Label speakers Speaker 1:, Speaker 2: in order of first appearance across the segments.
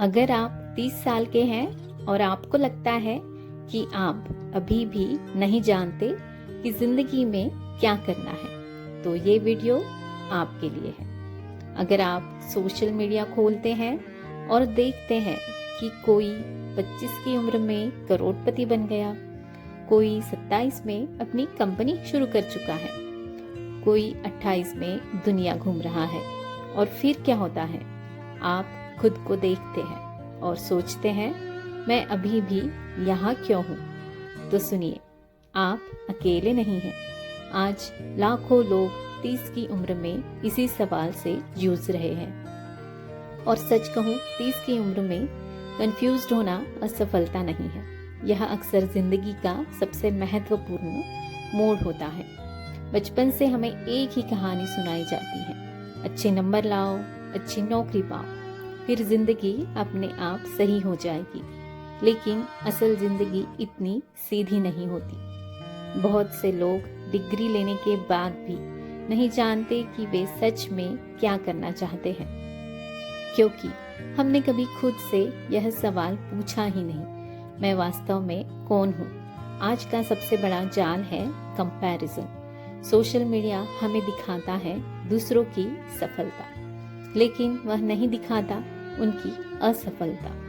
Speaker 1: अगर आप 30 साल के हैं और आपको लगता है कि आप अभी भी नहीं जानते कि जिंदगी में क्या करना है, तो ये वीडियो आपके लिए है। अगर आप सोशल मीडिया खोलते हैं और देखते हैं कि कोई 25 की उम्र में करोड़पति बन गया, कोई 27 में अपनी कंपनी शुरू कर चुका है, कोई 28 में दुनिया घूम रहा है, और फिर क्या होता है? आप खुद को देखते हैं और सोचते हैं, मैं अभी भी यहाँ क्यों हूँ? तो सुनिए, आप अकेले नहीं हैं। आज लाखों लोग 30 की उम्र में इसी सवाल से जूझ रहे हैं। और सच कहूँ, 30 की उम्र में कंफ्यूज्ड होना असफलता नहीं है। यह अक्सर जिंदगी का सबसे महत्वपूर्ण मोड़ होता है। बचपन से हमें एक ही कहानी सुनाई जाती है, अच्छे नंबर लाओ, अच्छी नौकरी पाओ, फिर जिंदगी अपने आप सही हो जाएगी। लेकिन असल जिंदगी इतनी सीधी नहीं होती। बहुत से लोग डिग्री लेने के बाद भी नहीं जानते कि वे सच में क्या करना चाहते हैं, क्योंकि हमने कभी खुद से यह सवाल पूछा ही नहीं, मैं वास्तव में कौन हूँ? आज का सबसे बड़ा जाल है कंपैरिजन। सोशल मीडिया हमें दिखाता है दूसरों की सफलता, लेकिन वह नहीं दिखाता उनकी असफलता।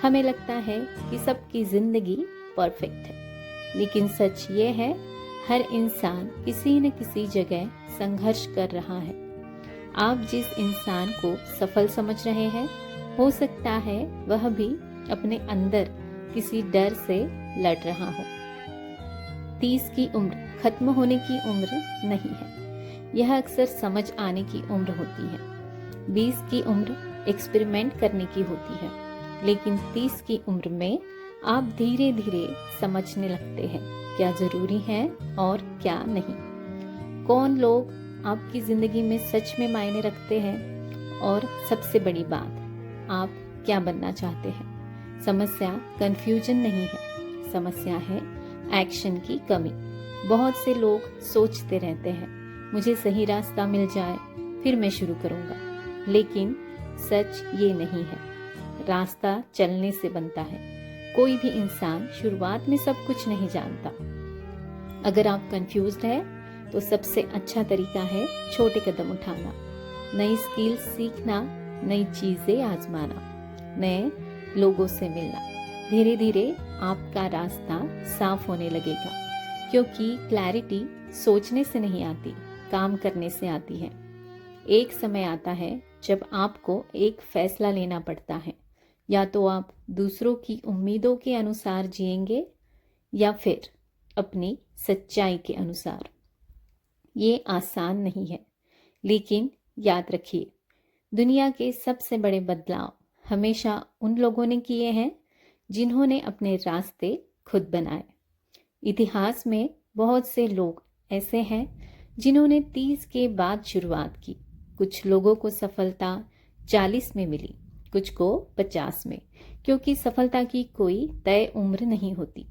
Speaker 1: हमें लगता है कि सबकी जिंदगी परफेक्ट है, लेकिन सच ये है, हर इंसान किसी न किसी जगह संघर्ष कर रहा है। आप जिस इंसान को सफल समझ रहे हैं, हो सकता है वह भी अपने अंदर किसी डर से लड़ रहा हो। 30 की उम्र खत्म होने की उम्र नहीं है, यह अक्सर समझ आने की उम्र होती है। 20 की उम्र एक्सपेरिमेंट करने की होती है, लेकिन 30 की उम्र में आप धीरे धीरे समझने लगते हैं क्या जरूरी है और क्या नहीं। कौन लोग आपकी जिंदगी में सच में मायने रखते हैं, और सबसे बड़ी बात, आप क्या बनना चाहते हैं। समस्या कंफ्यूजन नहीं है, समस्या है एक्शन की कमी। बहुत से लोग सोचते रहते हैं, मुझे सही रास्ता मिल जाए फिर मैं शुरू करूंगा, लेकिन सच ये नहीं है। रास्ता चलने से बनता है। कोई भी इंसान शुरुआत में सब कुछ नहीं जानता। अगर आप कंफ्यूज्ड हैं, तो सबसे अच्छा तरीका है छोटे कदम उठाना, नई स्किल सीखना, नई चीजें आजमाना, नए लोगों से मिलना। धीरे धीरे आपका रास्ता साफ होने लगेगा, क्योंकि क्लैरिटी सोचने से नहीं आती, काम करने से आती है। एक समय आता है जब आपको एक फैसला लेना पड़ता है, या तो आप दूसरों की उम्मीदों के अनुसार जिएंगे या फिर अपनी सच्चाई के अनुसार। ये आसान नहीं है, लेकिन याद रखिए, दुनिया के सबसे बड़े बदलाव हमेशा उन लोगों ने किए हैं जिन्होंने अपने रास्ते खुद बनाए। इतिहास में बहुत से लोग ऐसे हैं जिन्होंने 30 के बाद शुरुआत की। कुछ लोगों को सफलता 40 में मिली, कुछ को 50 में, क्योंकि सफलता की कोई तय उम्र नहीं होती।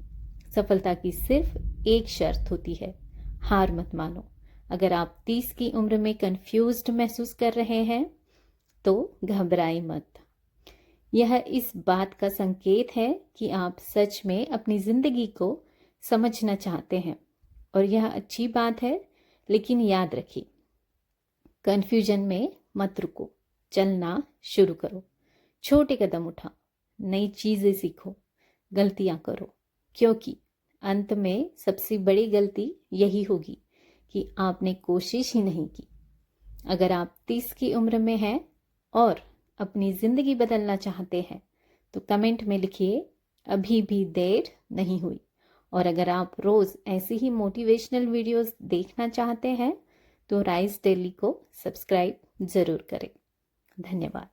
Speaker 1: सफलता की सिर्फ एक शर्त होती है, हार मत मानो। अगर आप 30 की उम्र में कंफ्यूज्ड महसूस कर रहे हैं, तो घबराई मत। यह इस बात का संकेत है कि आप सच में अपनी जिंदगी को समझना चाहते हैं, और यह अच्छी बात है। लेकिन याद रखिए, कंफ्यूजन में मत रुको, चलना शुरू करो, छोटे कदम उठाओ, नई चीजें सीखो, गलतियां करो, क्योंकि अंत में सबसे बड़ी गलती यही होगी कि आपने कोशिश ही नहीं की। अगर आप 30 की उम्र में हैं और अपनी जिंदगी बदलना चाहते हैं, तो कमेंट में लिखिए, अभी भी देर नहीं हुई। और अगर आप रोज ऐसी ही मोटिवेशनल वीडियोस देखना चाहते हैं, तो राइज डेली को सब्सक्राइब जरूर करें। धन्यवाद।